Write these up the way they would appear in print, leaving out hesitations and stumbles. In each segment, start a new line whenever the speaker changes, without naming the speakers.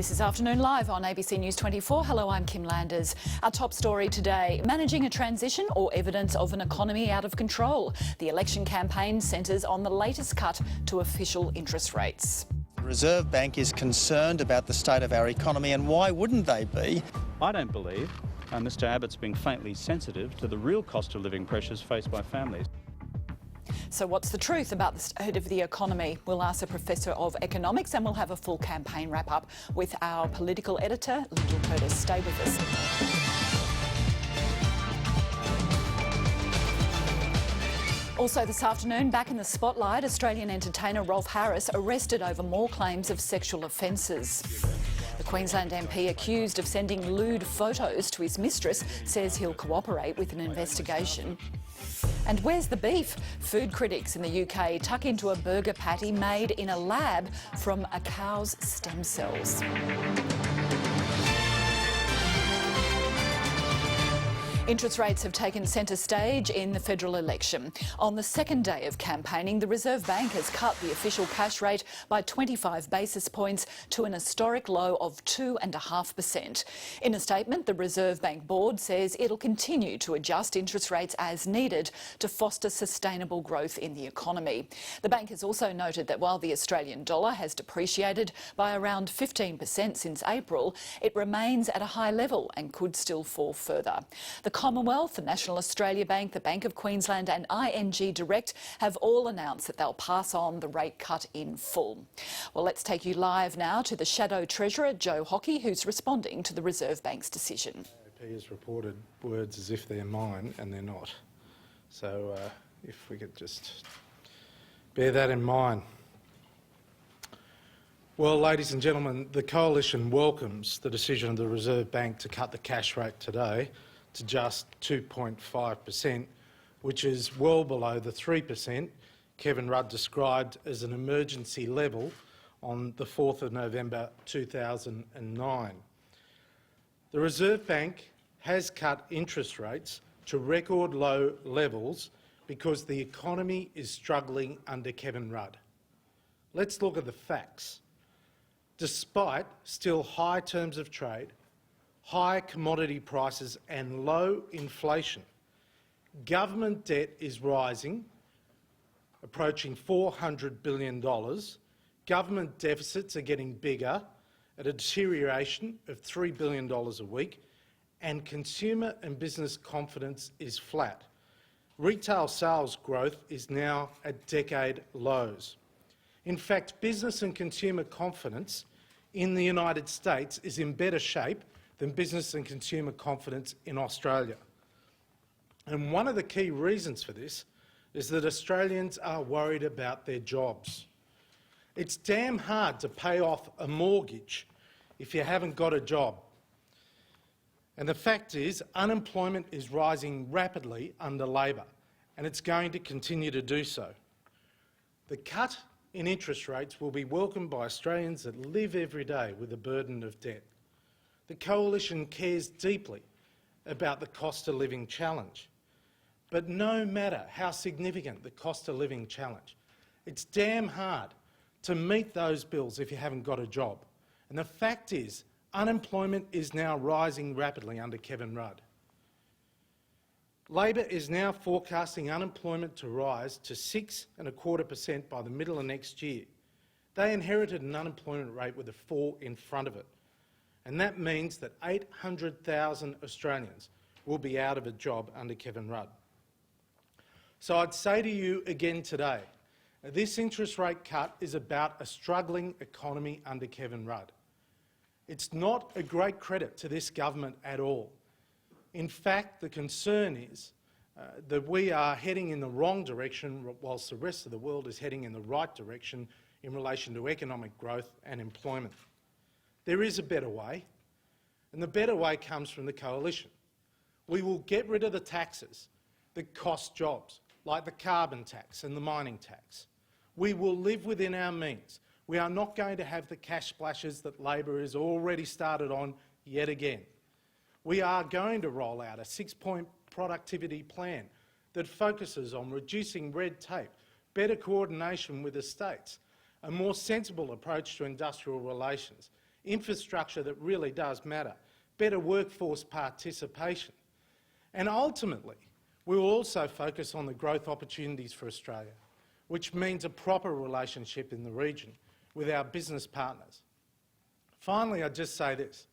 This is Afternoon Live on ABC News 24. Hello, I'm Kim Landers. Our top story today, managing a transition or evidence of an economy out of control. The election campaign centres on the latest cut to official interest rates.
The Reserve Bank is concerned about the state of our economy, and why wouldn't they be?
I don't believe Mr Abbott's being faintly sensitive to the real cost of living pressures faced by families.
So what's the truth about the state of the economy? We'll ask a Professor of Economics, and we'll have a full campaign wrap-up with our political editor, Lyndall Curtis. Stay with us. Also this afternoon, back in the spotlight, Australian entertainer Rolf Harris arrested over more claims of sexual offences. The Queensland MP accused of sending lewd photos to his mistress says he'll cooperate with an investigation. And where's the beef? Food critics in the UK tuck into a burger patty made in a lab from a cow's stem cells. Interest rates have taken centre stage in the federal election. On the second day of campaigning, the Reserve Bank has cut the official cash rate by 25 basis points to an historic low of 2.5%. In a statement, the Reserve Bank Board says it'll continue to adjust interest rates as needed to foster sustainable growth in the economy. The bank has also noted that while the Australian dollar has depreciated by around 15% since April, it remains at a high level and could still fall further. The Commonwealth, the National Australia Bank, the Bank of Queensland and ING Direct have all announced that they'll pass on the rate cut in full. Well, let's take you live now to the Shadow Treasurer, Joe Hockey, who's responding to the Reserve Bank's decision.
RBA has reported words as if they're mine and they're not. So if we could just bear that in mind. Well, ladies and gentlemen, the Coalition welcomes the decision of the Reserve Bank to cut the cash rate today to just 2.5%, which is well below the 3% Kevin Rudd described as an emergency level on the 4th of November 2009. The Reserve Bank has cut interest rates to record low levels because the economy is struggling under Kevin Rudd. Let's look at the facts. Despite still high terms of trade, high commodity prices and low inflation, government debt is rising, approaching $400 billion. Government deficits are getting bigger at a deterioration of $3 billion a week, and consumer and business confidence is flat. Retail sales growth is now at decade lows. In fact, business and consumer confidence in the United States is in better shape than business and consumer confidence in Australia. And one of the key reasons for this is that Australians are worried about their jobs. It's damn hard to pay off a mortgage if you haven't got a job. And the fact is, unemployment is rising rapidly under Labor, and it's going to continue to do so. The cut in interest rates will be welcomed by Australians that live every day with the burden of debt. The Coalition cares deeply about the cost of living challenge. But no matter how significant the cost of living challenge, it's damn hard to meet those bills if you haven't got a job. And the fact is, unemployment is now rising rapidly under Kevin Rudd. Labor is now forecasting unemployment to rise to 6.25% by the middle of next year. They inherited an unemployment rate with a 4 in front of it. And that means that 800,000 Australians will be out of a job under Kevin Rudd. So I'd say to you again today, this interest rate cut is about a struggling economy under Kevin Rudd. It's not a great credit to this government at all. In fact, the concern is that we are heading in the wrong direction whilst the rest of the world is heading in the right direction in relation to economic growth and employment. There is a better way, and the better way comes from the Coalition. We will get rid of the taxes that cost jobs, like the carbon tax and the mining tax. We will live within our means. We are not going to have the cash splashes that Labor has already started on yet again. We are going to roll out a 6-point productivity plan that focuses on reducing red tape, better coordination with the states, a more sensible approach to industrial relations, infrastructure that really does matter, better workforce participation. And ultimately, we will also focus on the growth opportunities for Australia, which means a proper relationship in the region with our business partners. Finally, I'd just say this.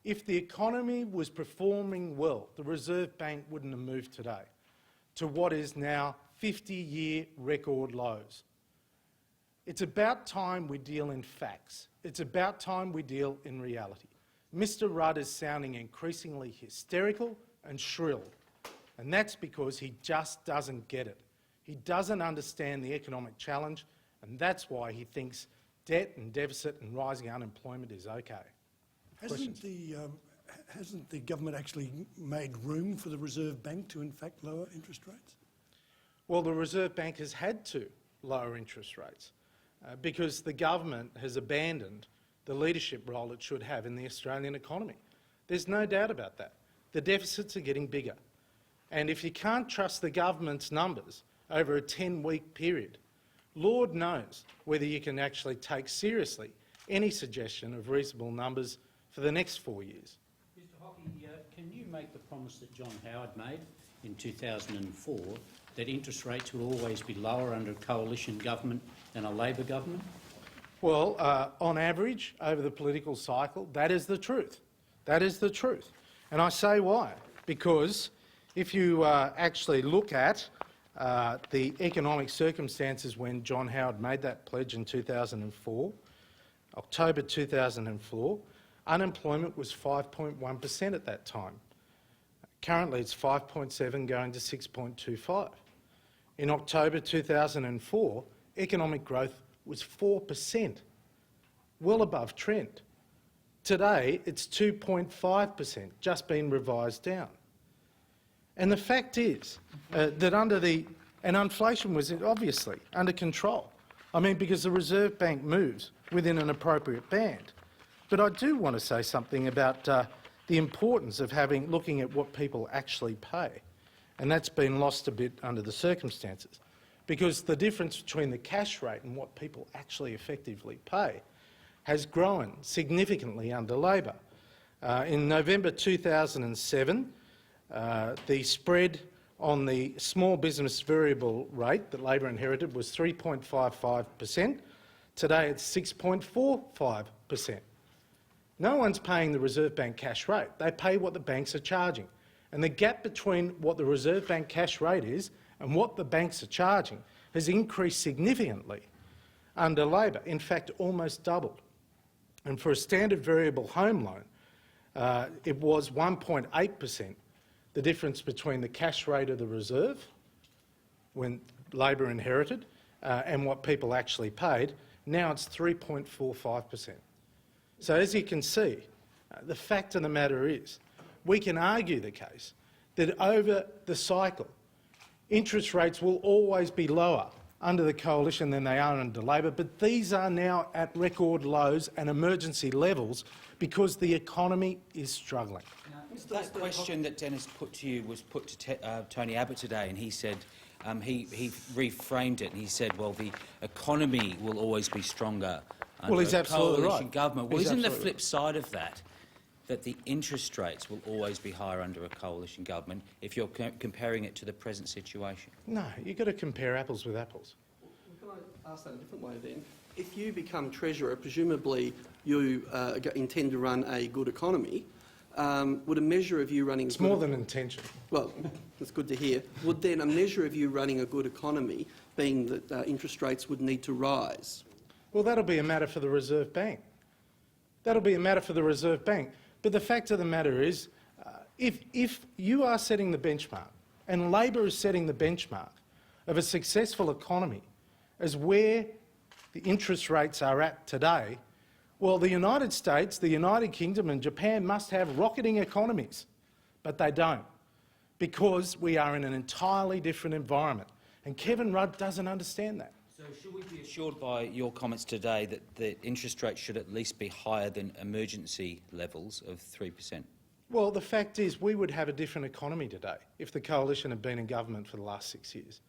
If the economy was performing well, the Reserve Bank wouldn't have moved today to what is now 50-year record lows. It's about time we deal in facts. It's about time we deal in reality. Mr Rudd is sounding increasingly hysterical and shrill, and that's because he just doesn't get it. He doesn't understand the economic challenge, and that's why he thinks debt and deficit and rising unemployment is okay.
Hasn't the government actually made room for the Reserve Bank to in fact lower interest rates?
Well, the Reserve Bank has had to lower interest rates because the government has abandoned the leadership role it should have in the Australian economy. There's no doubt about that. The deficits are getting bigger. And if you can't trust the government's numbers over a 10-week period, Lord knows whether you can actually take seriously any suggestion of reasonable numbers for the next 4 years.
Mr Hockey, can you make the promise that John Howard made in 2004 that interest rates will always be lower under a coalition government than a Labor government?
Well, on average, over the political cycle, that is the truth. That is the truth. And I say why. Because if you actually look at the economic circumstances when John Howard made that pledge in 2004, October 2004, unemployment was 5.1% at that time. Currently it's 5.7 going to 6.25. In October 2004, economic growth was 4%, well above trend. Today it's 2.5%, just been revised down. And the fact is that inflation was obviously under control. I mean, because the Reserve Bank moves within an appropriate band. But I do want to say something about the importance of looking at what people actually pay. And that's been lost a bit under the circumstances. Because the difference between the cash rate and what people actually effectively pay has grown significantly under Labor. In November 2007, the spread on the small business variable rate that Labor inherited was 3.55%. Today it's 6.45%. No one's paying the Reserve Bank cash rate. They pay what the banks are charging. And the gap between what the Reserve Bank cash rate is and what the banks are charging has increased significantly under Labor, in fact almost doubled. And for a standard variable home loan, it was 1.8%, the difference between the cash rate of the Reserve when Labor inherited and what people actually paid. Now it's 3.45%. So as you can see, the fact of the matter is we can argue the case that over the cycle interest rates will always be lower under the coalition than they are under Labor, but these are now at record lows and emergency levels because the economy is struggling.
That question that Dennis put to you was put to Tony Abbott today, and he said he reframed it and he said, well, the economy will always be stronger under
well, he's
a
absolutely
coalition
right.
government. Well,
he's
isn't the
absolutely
flip side of that that the interest rates will always be higher under a coalition government if you're comparing it to the present situation?
No, you've got to compare apples with apples.
Well, can I ask that a different way then? If you become Treasurer, presumably you intend to run a good economy. Would a measure of you running...
It's more than intention.
Well, that's good to hear. Would then a measure of you running a good economy being that interest rates would need to rise?
Well, that'll be a matter for the Reserve Bank. That'll be a matter for the Reserve Bank. But the fact of the matter is, if you are setting the benchmark, and Labor is setting the benchmark of a successful economy as where the interest rates are at today, well, the United States, the United Kingdom and Japan must have rocketing economies, but they don't, because we are in an entirely different environment. And Kevin Rudd doesn't understand that.
So should we be assured by your comments today that the interest rate should at least be higher than emergency levels of 3%?
Well, the fact is we would have a different economy today if the coalition had been in government for the last 6 years.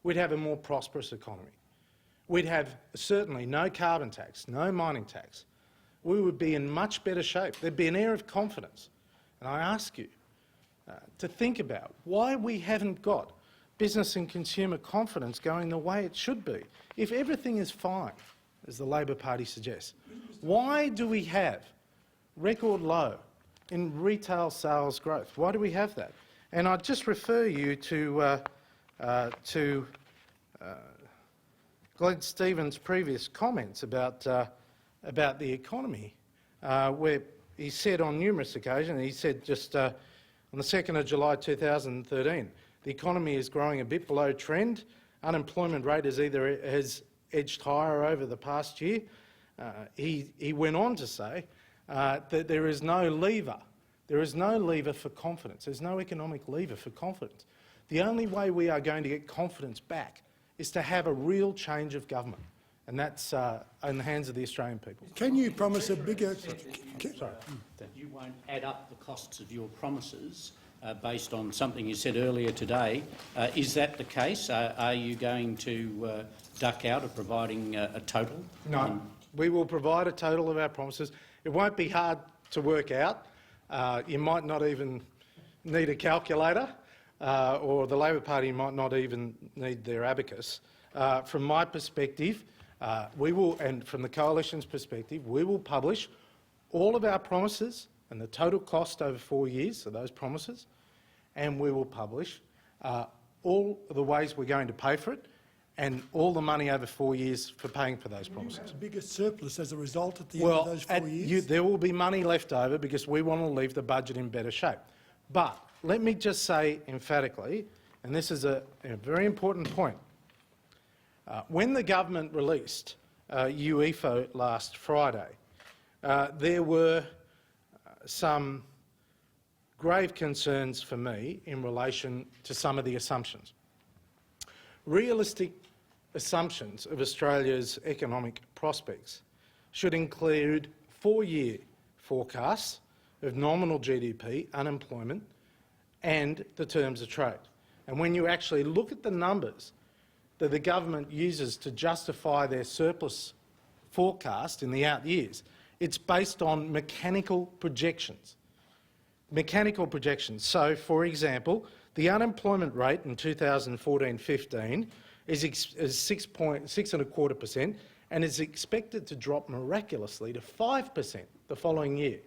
We'd have a more prosperous economy. We'd have certainly no carbon tax, no mining tax. we would be in much better shape. There'd be an air of confidence. And I ask you to think about why we haven't got business and consumer confidence going the way it should be. If everything is fine, as the Labor Party suggests, why do we have record low in retail sales growth? Why do we have that? And I'd just refer you to Glenn Stevens' previous comments about the economy, where he said on numerous occasions, he said just on the 2nd of July 2013, the economy is growing a bit below trend. Unemployment rate has edged higher over the past year. He went on to say that there is no lever. There is no lever for confidence. There's no economic lever for confidence. The only way we are going to get confidence back is to have a real change of government, and that's in the hands of the Australian people.
Can you promise a bigger...
Sorry.
You won't add up the costs of your promises based on something you said earlier today. Is that the case? Are you going to duck out of providing a total?
No. We will provide a total of our promises. It won't be hard to work out. You might not even need a calculator, or the Labor Party might not even need their abacus. From my perspective, we will, and from the Coalition's perspective, we will publish all of our promises and the total cost over 4 years of those promises, and we will publish all the ways we're going to pay for it and all the money over 4 years for paying for those promises.
A bigger surplus as a result at the end of those 4 years?
There will be money left over because we want to leave the budget in better shape. But let me just say emphatically, and this is a very important point, when the government released UEFO last Friday, there were some grave concerns for me in relation to some of the assumptions. Realistic assumptions of Australia's economic prospects should include 4-year forecasts of nominal GDP, unemployment and the terms of trade. And when you actually look at the numbers that the government uses to justify their surplus forecast in the out years, it's based on mechanical projections. Mechanical projections. So, for example, the unemployment rate in 2014-15 is 6.25% and is expected to drop miraculously to 5% the following year,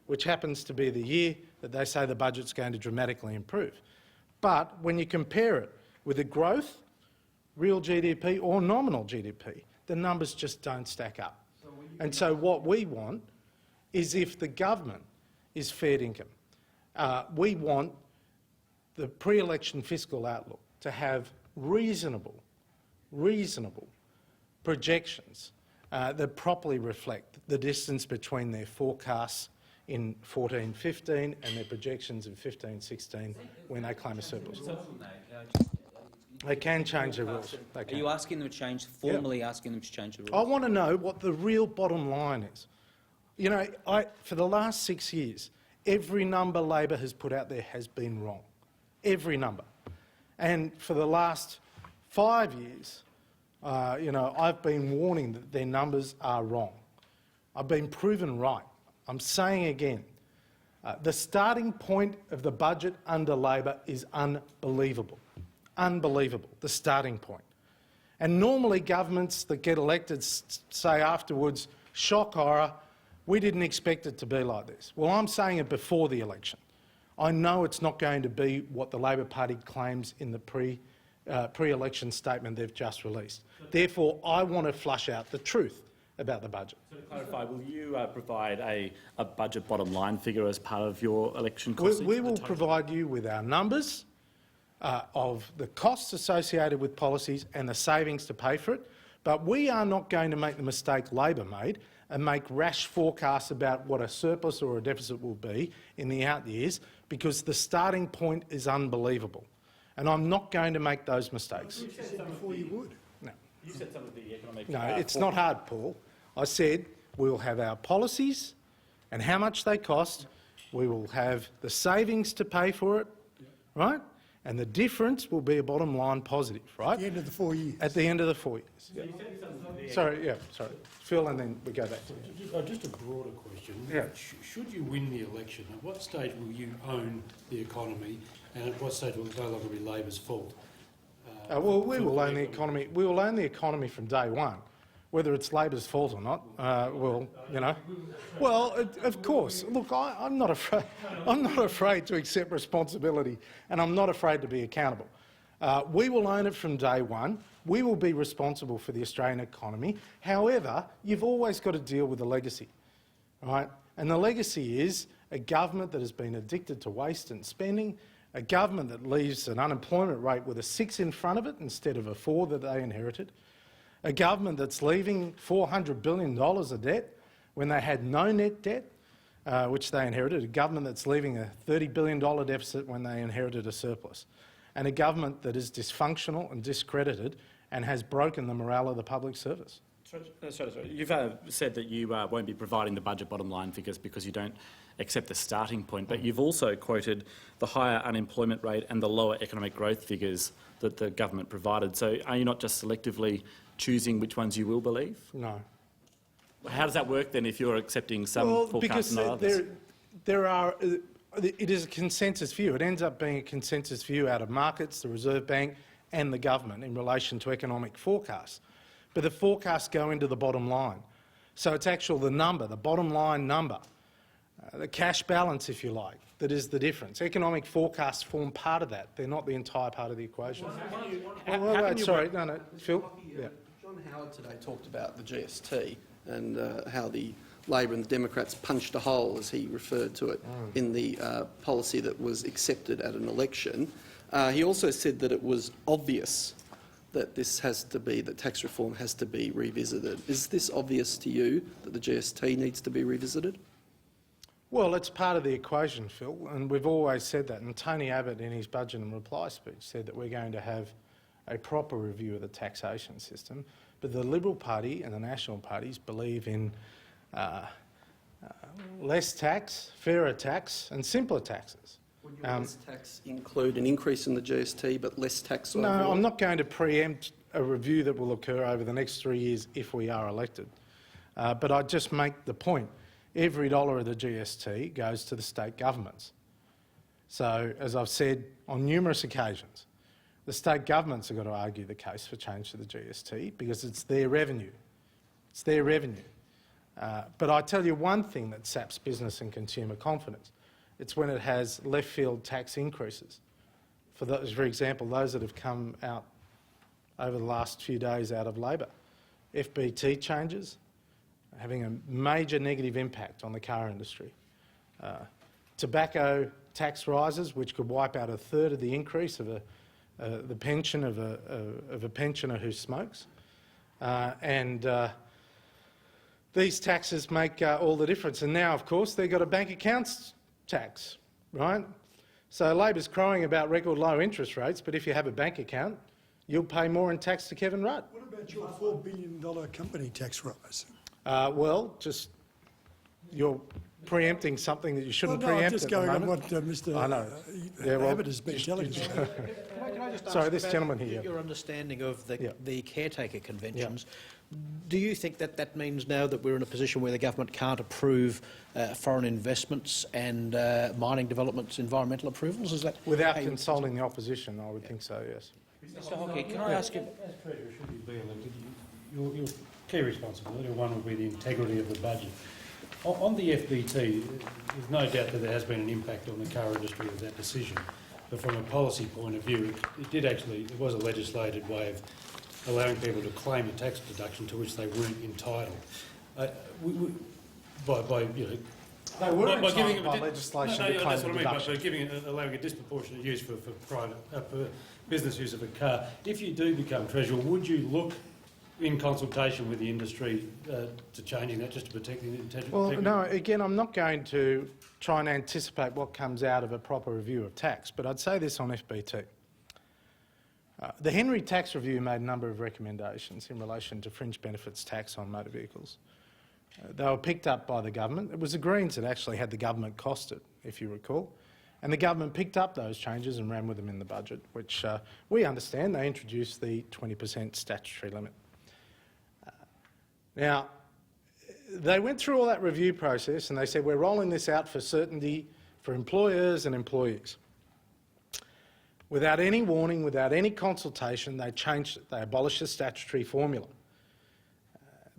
which happens to be the year that they say the budget's going to dramatically improve. But when you compare it with the growth, real GDP or nominal GDP, the numbers just don't stack up. And so what we want is, if the government is fair income, we want the pre-election fiscal outlook to have reasonable projections that properly reflect the distance between their forecasts in 14-15 and their projections in 15-16 when they claim a surplus. They can change the rules.
Are you asking them to change, formally asking them to change the rules?
I want to know what the real bottom line is. You know, for the last 6 years, every number Labor has put out there has been wrong. Every number. And for the last 5 years, you know, I've been warning that their numbers are wrong. I've been proven right. I'm saying again, the starting point of the budget under Labor is unbelievable. Unbelievable, the starting point. And normally governments that get elected say afterwards, shock horror, we didn't expect it to be like this. Well, I'm saying it before the election. I know it's not going to be what the Labor Party claims in the pre-election statement they've just released. Therefore, I want to flush out the truth about the budget.
So to clarify, will you provide a budget bottom line figure as part of your election costs?
We will provide you with our numbers of the costs associated with policies and the savings to pay for it, but we are not going to make the mistake Labor made and make rash forecasts about what a surplus or a deficit will be in the out years, because the starting point is unbelievable. And I'm not going to make those mistakes.
You said before you would.
No.
You said some of the economic...
No, it's not hard, Paul. I said we'll have our policies and how much they cost. We will have the savings to pay for it, right? And the difference will be a bottom line positive, right?
At the end of the 4 years.
At the end of the 4 years. Yeah. Sorry, Phil, and then we go back to you.
Just a broader question.
Yeah.
Should you win the election, at what stage will you own the economy, and at what stage will it no longer be Labor's fault?
Well, we will own the economy. We will own the economy from day one, whether it's Labor's fault or not. Well, of course. Look, I'm not afraid. I'm not afraid to accept responsibility, and I'm not afraid to be accountable. We will own it from day one. We will be responsible for the Australian economy. However, you've always got to deal with the legacy, right? And the legacy is a government that has been addicted to waste and spending, a government that leaves an unemployment rate with a 6 in front of it instead of a 4 that they inherited, a government that's leaving $400 billion of debt when they had no net debt, which they inherited, a government that's leaving a $30 billion deficit when they inherited a surplus, and a government that is dysfunctional and discredited and has broken the morale of the public service.
Sorry. You've said that you won't be providing the budget bottom line figures because you don't accept the starting point, but you've also quoted the higher unemployment rate and the lower economic growth figures that the government provided. So are you not just selectively choosing which ones you will believe?
No.
How does that work then if you're accepting some forecasts and not others?
It is a consensus view. It ends up being a consensus view out of markets, the Reserve Bank and the government in relation to economic forecasts. But the forecasts go into the bottom line. So it's the number, the bottom line number, the cash balance, if you like, that is the difference. Economic forecasts form part of that. They're not the entire part of the equation. Phil? Yeah.
John Howard today talked about the GST and how the Labor and the Democrats punched a hole, as he referred to it, in the policy that was accepted at an election. He also said that it was obvious that that tax reform has to be revisited. Is this obvious to you, that the GST needs to be revisited?
Well, it's part of the equation, Phil, and we've always said that. And Tony Abbott, in his budget and reply speech, said that we're going to have a proper review of the taxation system. But the Liberal Party and the National parties believe in less tax, fairer tax and simpler taxes.
Would your less tax include an increase in the GST but less tax overall?
No, I'm not going to preempt a review that will occur over the next 3 years if we are elected. But I just make the point, every dollar of the GST goes to the state governments. So, as I've said on numerous occasions, the state governments have got to argue the case for change to the GST because it's their revenue. It's their revenue. But I tell you one thing that saps business and consumer confidence. It's when it has left-field tax increases. For example, those that have come out over the last few days out of Labor. FBT changes, having a major negative impact on the car industry. Tobacco tax rises, which could wipe out a third of the increase of the pension of a pensioner who smokes. These taxes make all the difference. And now, of course, they've got a bank accounts tax, right? So Labor's crowing about record low interest rates, but if you have a bank account, you'll pay more in tax to Kevin Rudd.
What about your $4 billion company tax rise?
You're preempting something that you shouldn't
I'm
preempt
just
at
going
the
on
moment.
what Mr.
I know.
Abbott has been telling us.
Can I just
Sorry,
ask
this
about
gentleman here.
your understanding of the caretaker conventions. Do you think that means now that we're in a position where the government can't approve foreign investments and mining developments, environmental approvals? Is that
Without consulting the opposition, I would think so, yes.
Mr Hockey, can I ask you...
As Treasurer, should you be elected, your key responsibility, one would be the integrity of the budget. On the FBT, there's no doubt that there has been an impact on the car industry of that decision. But from a policy point of view, it was a legislated way of allowing people to claim a tax deduction to which they weren't entitled.
They were entitled by legislation to claim the deduction.
But allowing a disproportionate use for private business use of a car. If you do become Treasurer, would you look in consultation with the industry to changing that just to protect the integrity?
Well, no, again, I'm not going to try and anticipate what comes out of a proper review of tax, but I'd say this on FBT. The Henry Tax Review made a number of recommendations in relation to fringe benefits tax on motor vehicles. They were picked up by the government. It was the Greens that actually had the government cost it, if you recall. And the government picked up those changes and ran with them in the budget, which we understand. They introduced the 20% statutory limit. Now, they went through all that review process and they said, we're rolling this out for certainty for employers and employees. Without any warning, without any consultation, they changed it. They abolished the statutory formula.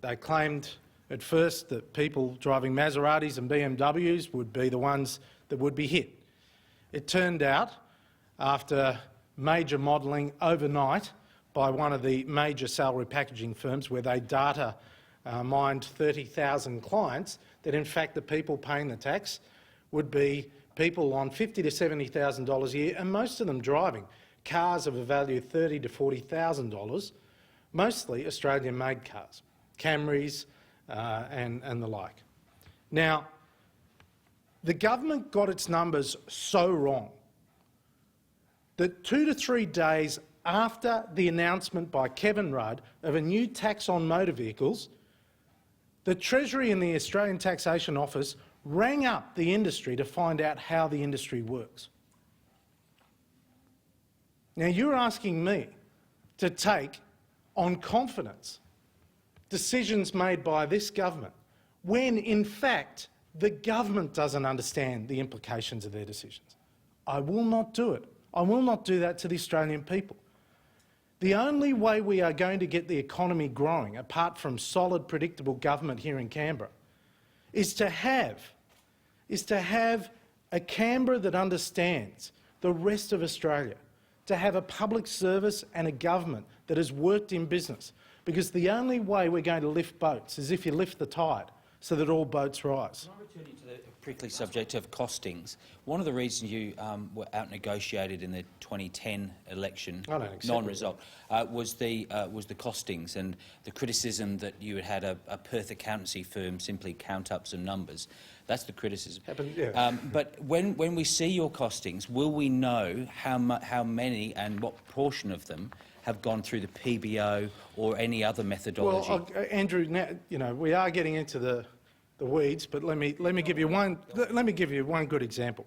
They claimed at first that people driving Maseratis and BMWs would be the ones that would be hit. It turned out, after major modelling overnight by one of the major salary packaging firms where they data mined 30,000 clients, that in fact the people paying the tax would be people on $50,000 to $70,000 a year, and most of them driving cars of a value of $30,000 to $40,000, mostly Australian-made cars, Camrys and the like. Now, the government got its numbers so wrong that 2 to 3 days after the announcement by Kevin Rudd of a new tax on motor vehicles, the Treasury and the Australian Taxation Office rang up the industry to find out how the industry works. Now, you're asking me to take on confidence decisions made by this government when, in fact, the government doesn't understand the implications of their decisions. I will not do it. I will not do that to the Australian people. The only way we are going to get the economy growing, apart from solid, predictable government here in Canberra, is to have a Canberra that understands the rest of Australia, to have a public service and a government that has worked in business. Because the only way we're going to lift boats is if you lift the tide, so that all boats rise.
Can I return you to the prickly subject of costings? One of the reasons you were out-negotiated in the 2010 election, non-result, was the costings and the criticism that you had a Perth accountancy firm simply count up some numbers. That's the criticism. But when we see your costings, will we know how many and what portion of them have gone through the PBO or any other methodology?
Well, Andrew, now, you know, we are getting into the weeds, but let me give you one good example.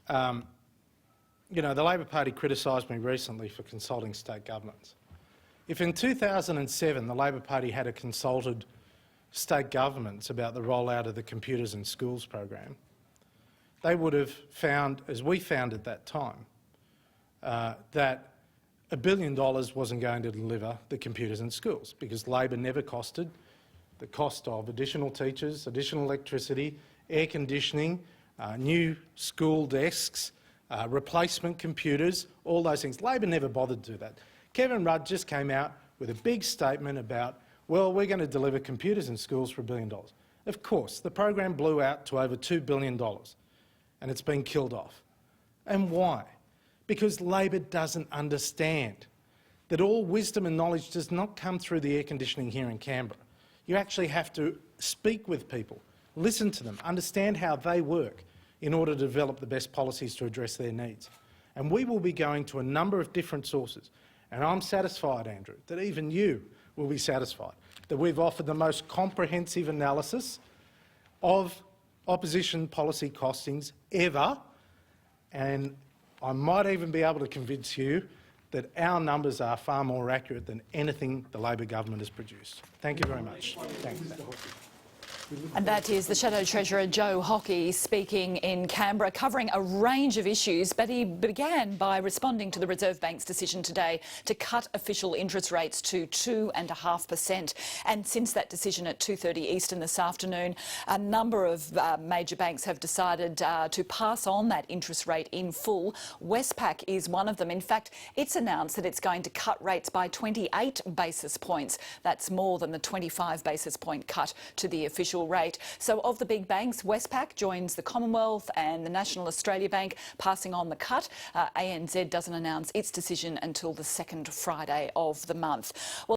You know, the Labor Party criticised me recently for consulting state governments. If in 2007 the Labor Party had consulted state governments about the rollout of the Computers in Schools program, they would have found, as we found at that time, that $1 billion wasn't going to deliver the computers in schools because Labor never costed the cost of additional teachers, additional electricity, air conditioning, new school desks, replacement computers, all those things. Labor never bothered to do that. Kevin Rudd just came out with a big statement about, well, we're going to deliver computers in schools for $1 billion. Of course, the program blew out to over $2 billion and it's been killed off. And why? Because Labor doesn't understand that all wisdom and knowledge does not come through the air conditioning here in Canberra. You actually have to speak with people, listen to them, understand how they work in order to develop the best policies to address their needs. And we will be going to a number of different sources. And I'm satisfied, Andrew, that even you will be satisfied that we've offered the most comprehensive analysis of opposition policy costings ever, and I might even be able to convince you that our numbers are far more accurate than anything the Labor government has produced. Thank you very much. Thanks.
And that is the Shadow Treasurer Joe Hockey speaking in Canberra, covering a range of issues, but he began by responding to the Reserve Bank's decision today to cut official interest rates to 2.5%. And since that decision at 2:30 Eastern this afternoon, a number of major banks have decided to pass on that interest rate in full. Westpac is one of them. In fact, it's announced that it's going to cut rates by 28 basis points. That's more than the 25 basis point cut to the official rate. So of the big banks, Westpac joins the Commonwealth and the National Australia Bank passing on the cut. ANZ doesn't announce its decision until the second Friday of the month. Well,